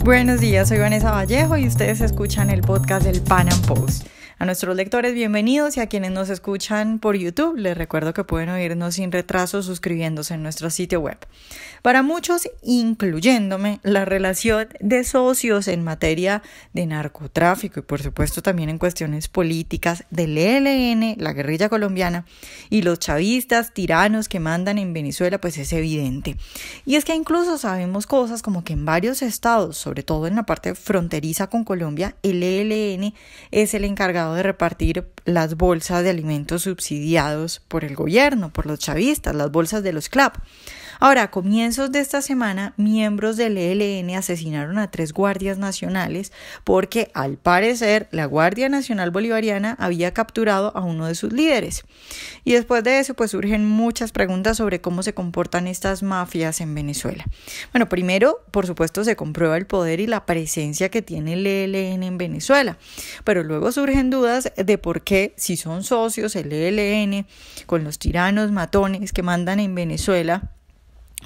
Buenos días, soy Vanessa Vallejo y ustedes escuchan el podcast del Pan Am Post. A nuestros lectores, bienvenidos, y a quienes nos escuchan por YouTube, les recuerdo que pueden oírnos sin retraso suscribiéndose en nuestro sitio web. Para muchos, incluyéndome, la relación de socios en materia de narcotráfico y por supuesto también en cuestiones políticas del ELN, la guerrilla colombiana, y los chavistas tiranos que mandan en Venezuela, pues es evidente. Y es que incluso sabemos cosas como que en varios estados, sobre todo en la parte fronteriza con Colombia, el ELN es el encargado de repartir las bolsas de alimentos subsidiados por el gobierno, por los chavistas, las bolsas de los CLAP. Ahora, a comienzos de esta semana, miembros del ELN asesinaron a 3 guardias nacionales porque, al parecer, la Guardia Nacional Bolivariana había capturado a uno de sus líderes. Y después de eso, pues surgen muchas preguntas sobre cómo se comportan estas mafias en Venezuela. Bueno, primero, por supuesto, se comprueba el poder y la presencia que tiene el ELN en Venezuela. Pero luego surgen dudas de por qué, si son socios el ELN con los tiranos matones que mandan en Venezuela,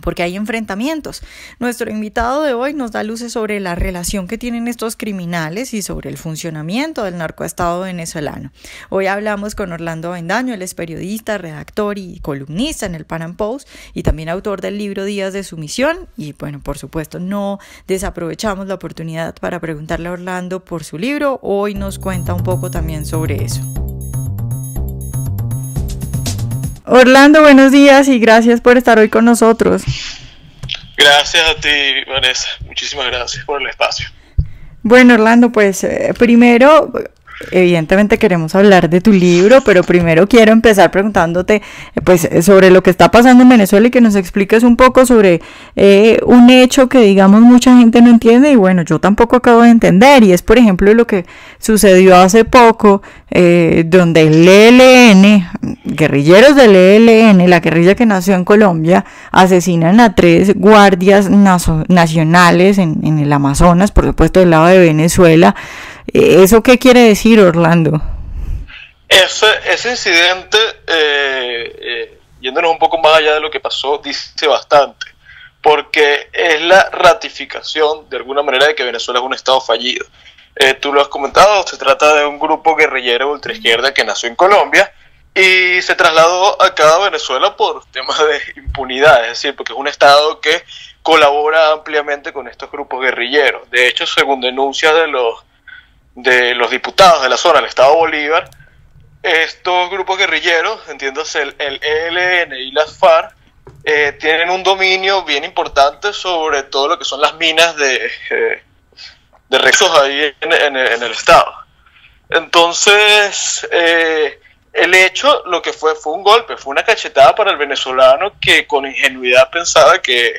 porque hay enfrentamientos. Nuestro invitado de hoy nos da luces sobre la relación que tienen estos criminales y sobre el funcionamiento del narcoestado venezolano. Hoy hablamos con Orlando Avendaño, él es periodista, redactor y columnista en el Pan Am Post y también autor del libro Días de Sumisión. Y bueno, por supuesto, no desaprovechamos la oportunidad para preguntarle a Orlando por su libro. Hoy nos cuenta un poco también sobre eso. Orlando, buenos días y gracias por estar hoy con nosotros. Gracias a ti, Vanessa. Muchísimas gracias por el espacio. Bueno, Orlando, pues primero, evidentemente queremos hablar de tu libro, pero primero quiero empezar preguntándote pues sobre lo que está pasando en Venezuela y que nos expliques un poco sobre un hecho que, digamos, mucha gente no entiende y bueno, yo tampoco acabo de entender, y es, por ejemplo, lo que sucedió hace poco, donde el ELN, guerrilleros del ELN, la guerrilla que nació en Colombia, asesinan a 3 guardias nacionales en el Amazonas, por supuesto del lado de Venezuela. ¿Eso qué quiere decir, Orlando? Ese incidente, yéndonos un poco más allá de lo que pasó, dice bastante, porque es la ratificación de alguna manera de que Venezuela es un estado fallido. Tú lo has comentado, se trata de un grupo guerrillero ultraizquierda que nació en Colombia y se trasladó acá a Venezuela por temas de impunidad, es decir, porque es un estado que colabora ampliamente con estos grupos guerrilleros. De hecho, según denuncias de los diputados de la zona del estado Bolívar, estos grupos guerrilleros, entiéndase el ELN y las FARC, tienen un dominio bien importante sobre todo lo que son las minas de recursos ahí en el estado. Entonces, el hecho, lo que fue un golpe, fue una cachetada para el venezolano que con ingenuidad pensaba que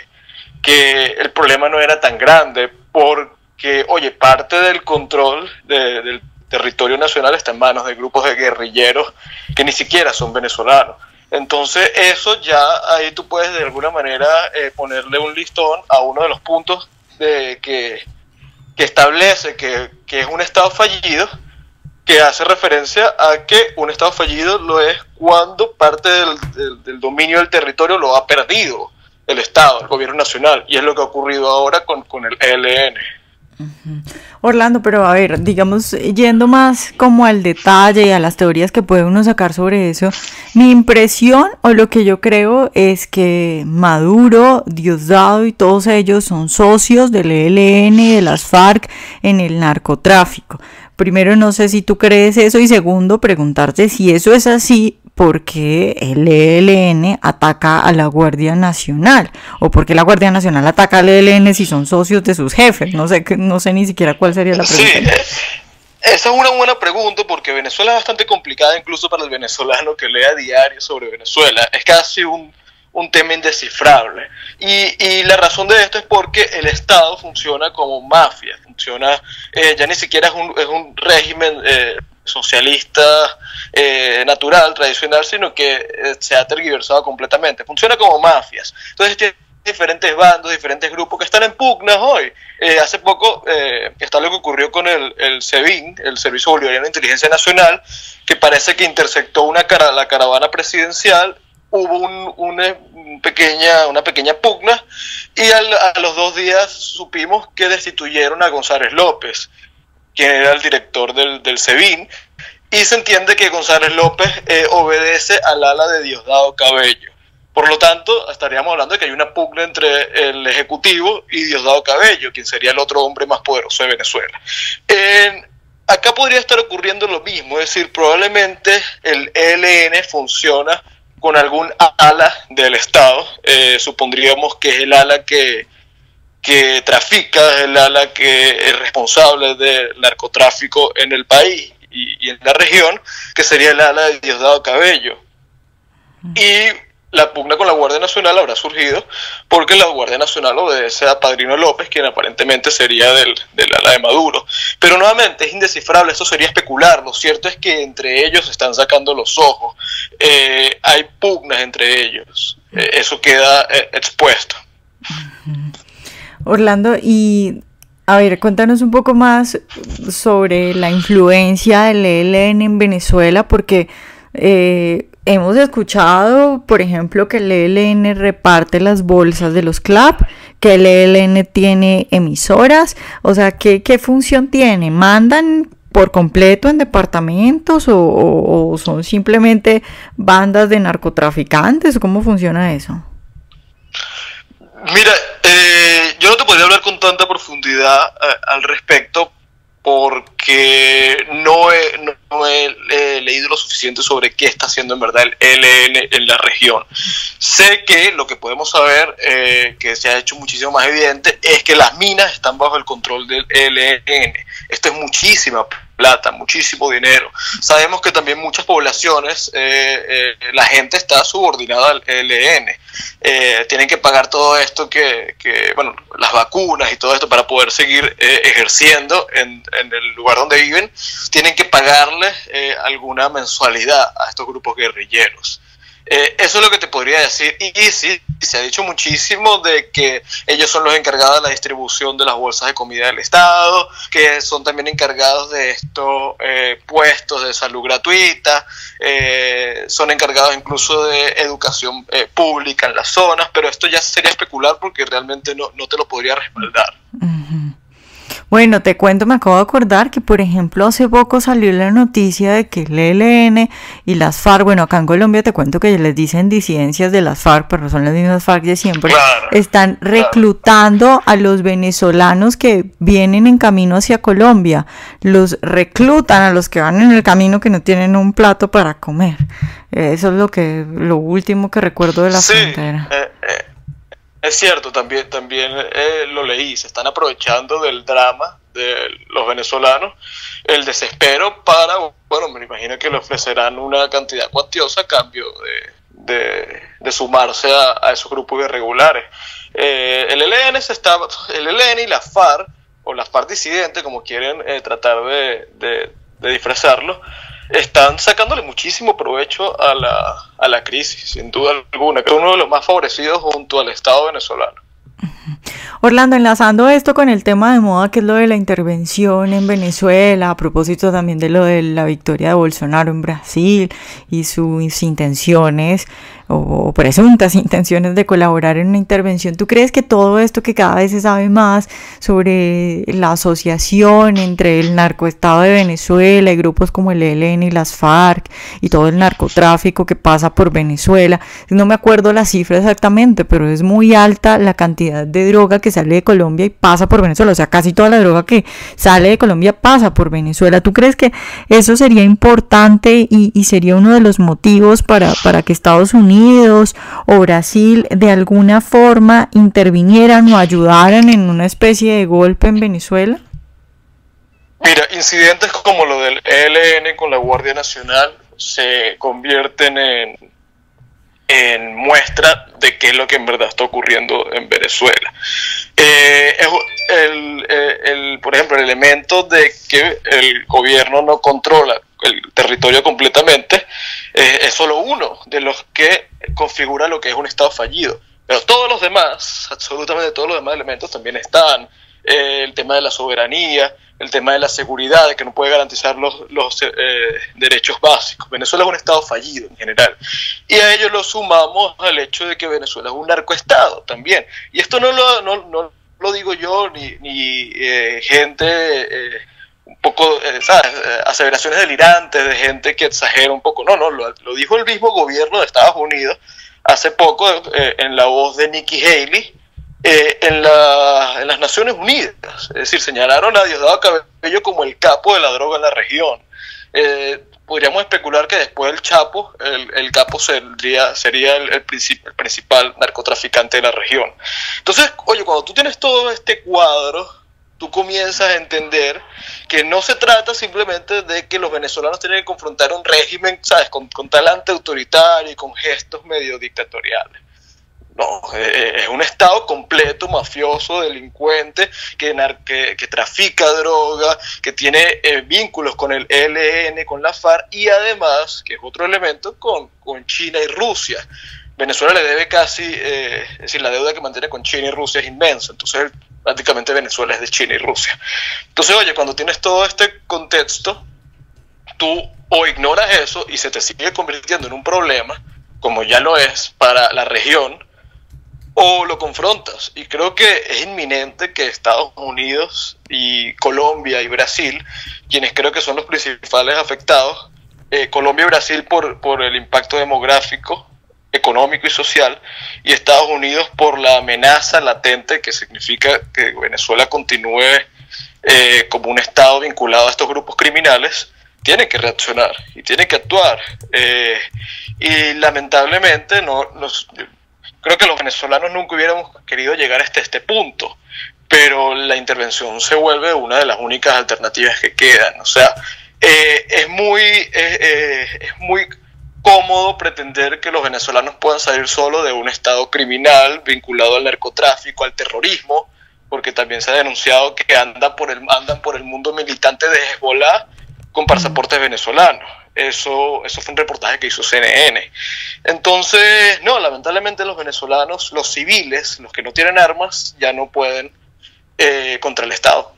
el problema no era tan grande, porque, oye, parte del control del territorio nacional está en manos de grupos de guerrilleros que ni siquiera son venezolanos. Entonces eso ya ahí tú puedes de alguna manera ponerle un listón a uno de los puntos que establece que es un estado fallido, que hace referencia a que un estado fallido lo es cuando parte del dominio del territorio lo ha perdido el Estado, el gobierno nacional, y es lo que ha ocurrido ahora con el ELN. Orlando, pero a ver, digamos, yendo más como al detalle y a las teorías que puede uno sacar sobre eso, mi impresión o lo que yo creo es que Maduro, Diosdado y todos ellos son socios del ELN y de las FARC en el narcotráfico. Primero, no sé si tú crees eso, y segundo, preguntarte si eso es así, ¿por qué el ELN ataca a la Guardia Nacional? ¿O por qué la Guardia Nacional ataca al ELN si son socios de sus jefes? No sé ni siquiera cuál sería la pregunta. Sí, esa es una buena pregunta, porque Venezuela es bastante complicada incluso para el venezolano que lea diario sobre Venezuela. Es casi un tema indescifrable. Y la razón de esto es porque el Estado funciona como mafia, ya ni siquiera es un régimen socialista natural, tradicional, sino que se ha tergiversado completamente. Funciona como mafias. Entonces tiene diferentes bandos, diferentes grupos que están en pugnas hoy. Hace poco está lo que ocurrió con el SEBIN, el Servicio Bolivariano de Inteligencia Nacional, que parece que interceptó la caravana presidencial hubo una pequeña pugna y a los 2 días supimos que destituyeron a González López, quien era el director del SEBIN, y se entiende que González López obedece al ala de Diosdado Cabello. Por lo tanto, estaríamos hablando de que hay una pugna entre el Ejecutivo y Diosdado Cabello, quien sería el otro hombre más poderoso de Venezuela. Acá podría estar ocurriendo lo mismo, es decir, probablemente el ELN funciona con algún ala del Estado, supondríamos que es el ala que trafica, es el ala que es responsable del narcotráfico en el país y en la región, que sería el ala de Diosdado Cabello. Y la pugna con la Guardia Nacional habrá surgido porque la Guardia Nacional obedece a Padrino López, quien aparentemente sería del ala de Maduro. Pero nuevamente es indescifrable, esto sería especular. Lo cierto es que entre ellos se están sacando los ojos. Hay pugnas entre ellos. Eso queda expuesto. Orlando, y a ver, cuéntanos un poco más sobre la influencia del ELN en Venezuela, porque hemos escuchado, por ejemplo, que el ELN reparte las bolsas de los CLAP, que el ELN tiene emisoras, o sea, ¿qué función tiene? ¿Mandan por completo en departamentos o son simplemente bandas de narcotraficantes? ¿Cómo funciona eso? Mira, yo no te podría hablar con tanta profundidad al respecto porque no he leído lo suficiente sobre qué está haciendo en verdad el ELN en la región. Sé que lo que podemos saber, que se ha hecho muchísimo más evidente, es que las minas están bajo el control del ELN. Esto es muchísima plata, muchísimo dinero. Sabemos que también muchas poblaciones, la gente está subordinada al ELN. Tienen que pagar todo esto bueno, las vacunas y todo esto para poder seguir ejerciendo en el lugar donde viven. Tienen que pagarles alguna mensualidad a estos grupos guerrilleros. Eso es lo que te podría decir. Y sí, se ha dicho muchísimo de que ellos son los encargados de la distribución de las bolsas de comida del Estado, que son también encargados de estos puestos de salud gratuita, son encargados incluso de educación pública en las zonas, pero esto ya sería especular porque realmente no te lo podría respaldar. Uh-huh. Bueno, te cuento, me acabo de acordar que, por ejemplo, hace poco salió la noticia de que el ELN y las FARC, bueno, acá en Colombia te cuento que les dicen disidencias de las FARC, pero son las mismas FARC de siempre, claro, están reclutando a los venezolanos que vienen en camino hacia Colombia, los reclutan a los que van en el camino que no tienen un plato para comer. Eso es lo último que recuerdo de la frontera. Es cierto, también lo leí, se están aprovechando del drama de los venezolanos, el desespero para, bueno, me imagino que le ofrecerán una cantidad cuantiosa a cambio de sumarse a esos grupos irregulares. El ELN y la FARC, o las FARC disidentes, como quieren tratar de disfrazarlo, están sacándole muchísimo provecho a la crisis, sin duda alguna, que es uno de los más favorecidos junto al Estado venezolano. Orlando, enlazando esto con el tema de moda, que es lo de la intervención en Venezuela, a propósito también de lo de la victoria de Bolsonaro en Brasil y sus intenciones o presuntas intenciones de colaborar en una intervención, ¿tú crees que todo esto que cada vez se sabe más sobre la asociación entre el narcoestado de Venezuela y grupos como el ELN y las FARC y todo el narcotráfico que pasa por Venezuela, no me acuerdo la cifra exactamente, pero es muy alta la cantidad de droga que sale de Colombia y pasa por Venezuela, o sea, casi toda la droga que sale de Colombia pasa por Venezuela? ¿Tú crees que eso sería importante y sería uno de los motivos para que Estados Unidos o Brasil de alguna forma intervinieran o ayudaran en una especie de golpe en Venezuela? Mira, incidentes como lo del ELN con la Guardia Nacional se convierten en muestra de qué es lo que en verdad está ocurriendo en Venezuela. Por ejemplo, el elemento de que el gobierno no controla el territorio completamente es solo uno de los que configura lo que es un Estado fallido, pero todos los demás, absolutamente todos los demás elementos también están. el tema de la soberanía, el tema de la seguridad, de que no puede garantizar los derechos básicos. Venezuela es un estado fallido en general. Y a ello lo sumamos al hecho de que Venezuela es un narcoestado también. Y esto no lo digo yo, ni gente... un poco, ¿sabes? Aseveraciones delirantes de gente que exagera un poco. No, lo dijo el mismo gobierno de Estados Unidos hace poco en la voz de Nikki Haley en las Naciones Unidas. Es decir, señalaron a Diosdado Cabello como el capo de la droga en la región. Podríamos especular que después del Chapo, el capo sería el principal narcotraficante de la región. Entonces, oye, cuando tú tienes todo este cuadro, tú comienzas a entender que no se trata simplemente de que los venezolanos tienen que confrontar un régimen, ¿sabes?, con talante autoritario y con gestos medio dictatoriales. No, es un estado completo, mafioso, delincuente, que trafica droga, que tiene vínculos con el ELN, con la FARC, y además, que es otro elemento, con China y Rusia. Venezuela le debe casi, es decir, la deuda que mantiene con China y Rusia es inmensa, entonces prácticamente Venezuela es de China y Rusia. Entonces, oye, cuando tienes todo este contexto, tú o ignoras eso y se te sigue convirtiendo en un problema, como ya lo es para la región, o lo confrontas. Y creo que es inminente que Estados Unidos y Colombia y Brasil, quienes creo que son los principales afectados, Colombia y Brasil por el impacto demográfico, económico y social, y Estados Unidos por la amenaza latente que significa que Venezuela continúe como un estado vinculado a estos grupos criminales, tienen que reaccionar y tienen que actuar. Y lamentablemente creo que los venezolanos nunca hubiéramos querido llegar hasta este punto, pero la intervención se vuelve una de las únicas alternativas que quedan. O sea, es muy cómodo pretender que los venezolanos puedan salir solo de un estado criminal vinculado al narcotráfico, al terrorismo, porque también se ha denunciado que andan por el mundo militante de Hezbollah con pasaportes venezolanos. Eso fue un reportaje que hizo CNN. Entonces, no, lamentablemente los venezolanos, los civiles, los que no tienen armas, ya no pueden contra el Estado.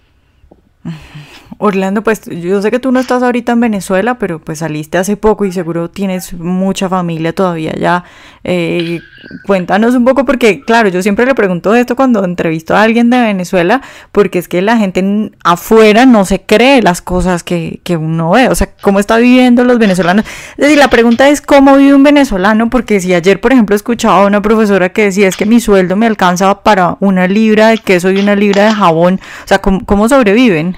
Orlando, pues yo sé que tú no estás ahorita en Venezuela, pero pues saliste hace poco y seguro tienes mucha familia todavía allá. Cuéntanos un poco, porque claro, yo siempre le pregunto esto cuando entrevisto a alguien de Venezuela, porque es que la gente afuera no se cree las cosas que uno ve, o sea, cómo está viviendo los venezolanos. Es decir, la pregunta es cómo vive un venezolano, porque si ayer, por ejemplo, escuchaba a una profesora que decía es que mi sueldo me alcanza para una libra de queso y una libra de jabón, o sea, ¿cómo sobreviven?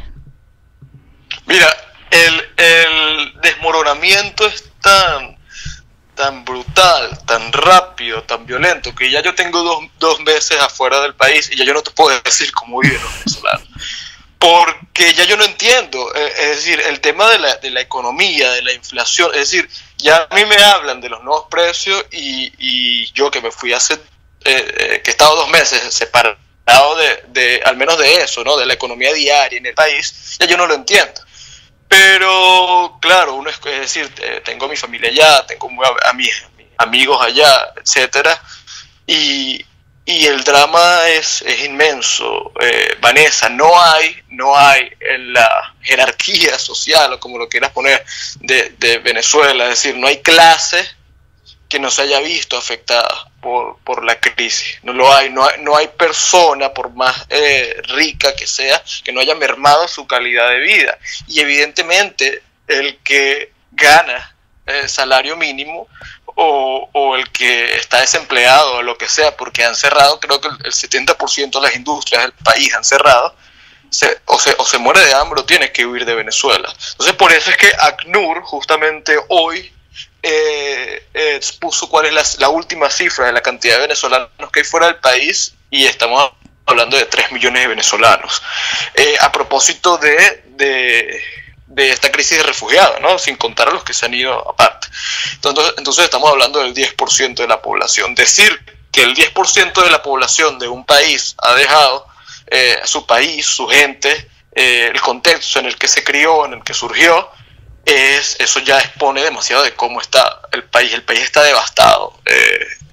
Mira, el desmoronamiento es tan brutal, tan rápido, tan violento, que ya yo tengo dos meses afuera del país y ya yo no te puedo decir cómo viven los venezolanos. Porque ya yo no entiendo, es decir, el tema de la economía, de la inflación, es decir, ya a mí me hablan de los nuevos precios y yo que me fui hace, que he estado 2 meses separado de al menos de eso, ¿no?, de la economía diaria en el país, ya yo no lo entiendo. Pero claro, es decir, tengo a mi familia allá, tengo a mis amigos allá, etcétera, y el drama es inmenso. Vanessa, no hay en la jerarquía social, o como lo quieras poner, de Venezuela, es decir, no hay clase que no se haya visto afectada por la crisis. No hay persona, por más rica que sea, que no haya mermado su calidad de vida. Y evidentemente el que gana salario mínimo o el que está desempleado o lo que sea, porque han cerrado, creo que el 70% de las industrias del país han cerrado, o se muere de hambre o tiene que huir de Venezuela. Entonces por eso es que ACNUR justamente hoy expuso cuál es la última cifra de la cantidad de venezolanos que hay fuera del país, y estamos hablando de 3 millones de venezolanos, a propósito de esta crisis de refugiados, ¿no?, sin contar a los que se han ido aparte. Entonces estamos hablando del 10% de la población. Decir que el 10% de la población de un país ha dejado su país, su gente, el contexto en el que se crió, en el que surgió, eso ya expone demasiado de cómo está el país. El país está devastado.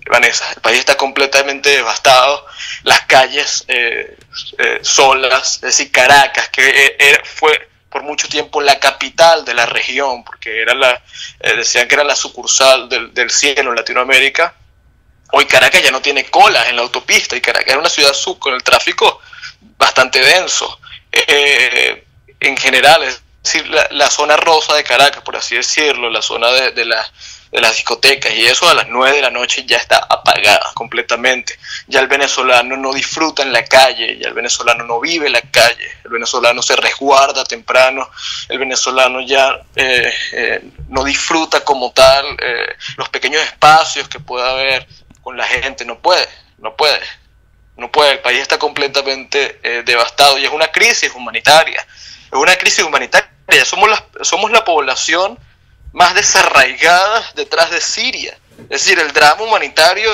Vanessa. El país está completamente devastado, las calles solas, es decir, Caracas, que fue por mucho tiempo la capital de la región, porque era decían que era la sucursal del cielo en Latinoamérica. Hoy Caracas ya no tiene colas en la autopista, y Caracas era una ciudad con el tráfico bastante denso. En general, es decir, la zona rosa de Caracas, por así decirlo, la zona de las discotecas y eso, a las 9 de la noche ya está apagada completamente. Ya el venezolano no disfruta en la calle, ya el venezolano no vive en la calle, el venezolano se resguarda temprano, el venezolano ya no disfruta como tal los pequeños espacios que pueda haber con la gente. No puede. El país está completamente devastado, y es una crisis humanitaria. Somos la población más desarraigada detrás de Siria. Es decir, el drama humanitario,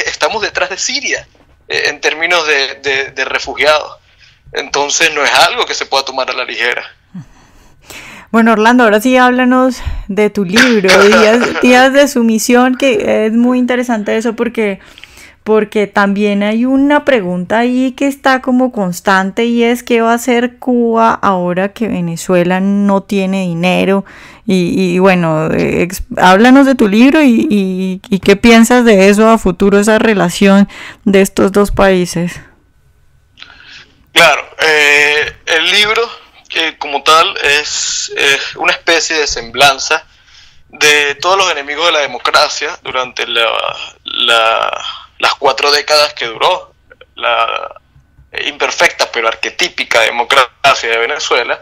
estamos detrás de Siria en términos de refugiados. Entonces no es algo que se pueda tomar a la ligera. Bueno, Orlando, ahora sí háblanos de tu libro, Días de Sumisión, que es muy interesante eso porque también hay una pregunta ahí que está como constante, y es ¿qué va a hacer Cuba ahora que Venezuela no tiene dinero? Y bueno, háblanos de tu libro y qué piensas de eso a futuro, esa relación de estos dos países. Claro, el libro como tal es una especie de semblanza de todos los enemigos de la democracia durante las 4 décadas que duró la imperfecta pero arquetípica democracia de Venezuela,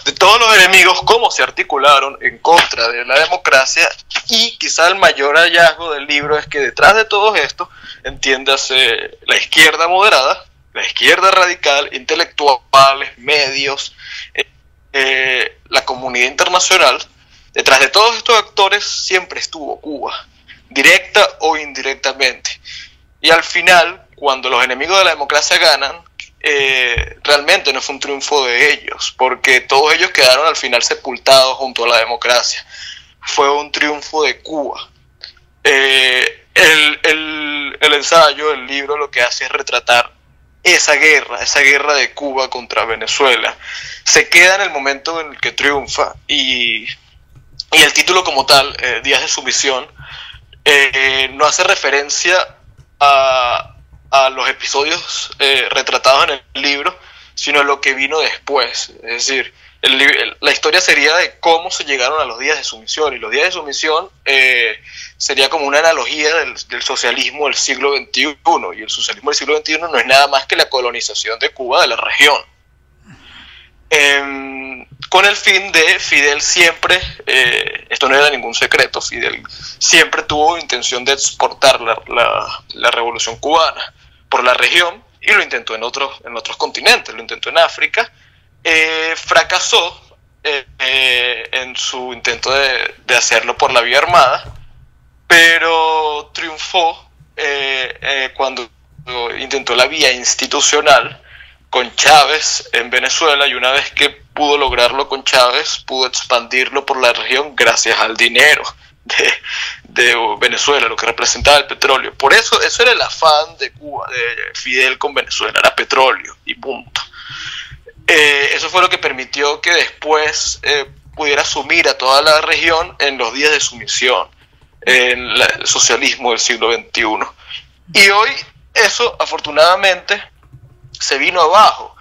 de todos los enemigos, cómo se articularon en contra de la democracia. Y quizá el mayor hallazgo del libro es que detrás de todo esto, entiéndase la izquierda moderada, la izquierda radical, intelectuales, medios, la comunidad internacional, detrás de todos estos actores siempre estuvo Cuba, directa o indirectamente. Y al final, cuando los enemigos de la democracia ganan, realmente no fue un triunfo de ellos, porque todos ellos quedaron al final sepultados junto a la democracia. Fue un triunfo de Cuba. El ensayo, el libro, lo que hace es retratar esa guerra de Cuba contra Venezuela. Se queda en el momento en el que triunfa, y el título como tal, Días de Sumisión, no hace referencia a los episodios retratados en el libro, sino a lo que vino después. Es decir, la historia sería de cómo se llegaron a los días de sumisión, y los días de sumisión sería como una analogía del socialismo del siglo XXI, y el socialismo del siglo XXI no es nada más que la colonización de Cuba de la región. Con el fin de Fidel siempre, esto no era ningún secreto, Fidel siempre tuvo intención de exportar la revolución cubana por la región, y lo intentó en otros continentes, lo intentó en África, fracasó en su intento de hacerlo por la vía armada, pero triunfó cuando intentó la vía institucional con Chávez en Venezuela, y una vez que pudo lograrlo con Chávez, pudo expandirlo por la región gracias al dinero de Venezuela, lo que representaba el petróleo. Por eso era el afán de Cuba, de Fidel con Venezuela, era petróleo y punto. Eso fue lo que permitió que después pudiera sumir a toda la región en los días de sumisión, en el socialismo del siglo XXI. Y hoy eso, afortunadamente, se vino abajo,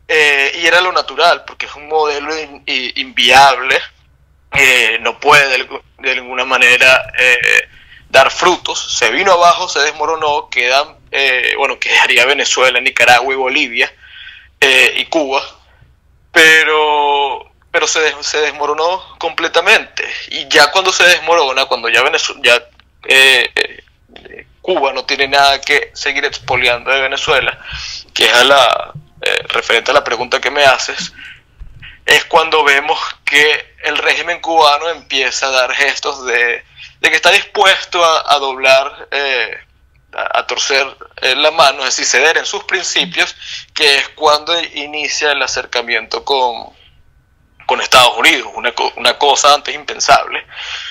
y era lo natural, porque es un modelo inviable, no puede de ninguna manera dar frutos. Se vino abajo, se desmoronó, quedaría Venezuela, Nicaragua y Bolivia, y Cuba, pero se desmoronó completamente. Y ya cuando se desmorona, cuando ya Cuba no tiene nada que seguir expoliando de Venezuela, que es referente a la pregunta que me haces, es cuando vemos que el régimen cubano empieza a dar gestos de que está dispuesto a doblar, a torcer la mano, es decir, ceder en sus principios, que es cuando inicia el acercamiento con con Estados Unidos, una cosa antes impensable,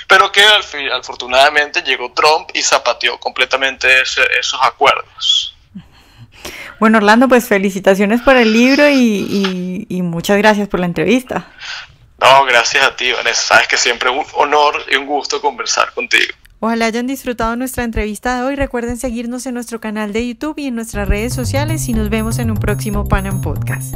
pero que afortunadamente llegó Trump y zapateó completamente esos acuerdos. Bueno, Orlando, pues felicitaciones por el libro y muchas gracias por la entrevista. No, gracias a ti, Vanessa. Sabes que siempre es un honor y un gusto conversar contigo. Ojalá hayan disfrutado nuestra entrevista de hoy. Recuerden seguirnos en nuestro canal de YouTube y en nuestras redes sociales y nos vemos en un próximo Pan Am Podcast.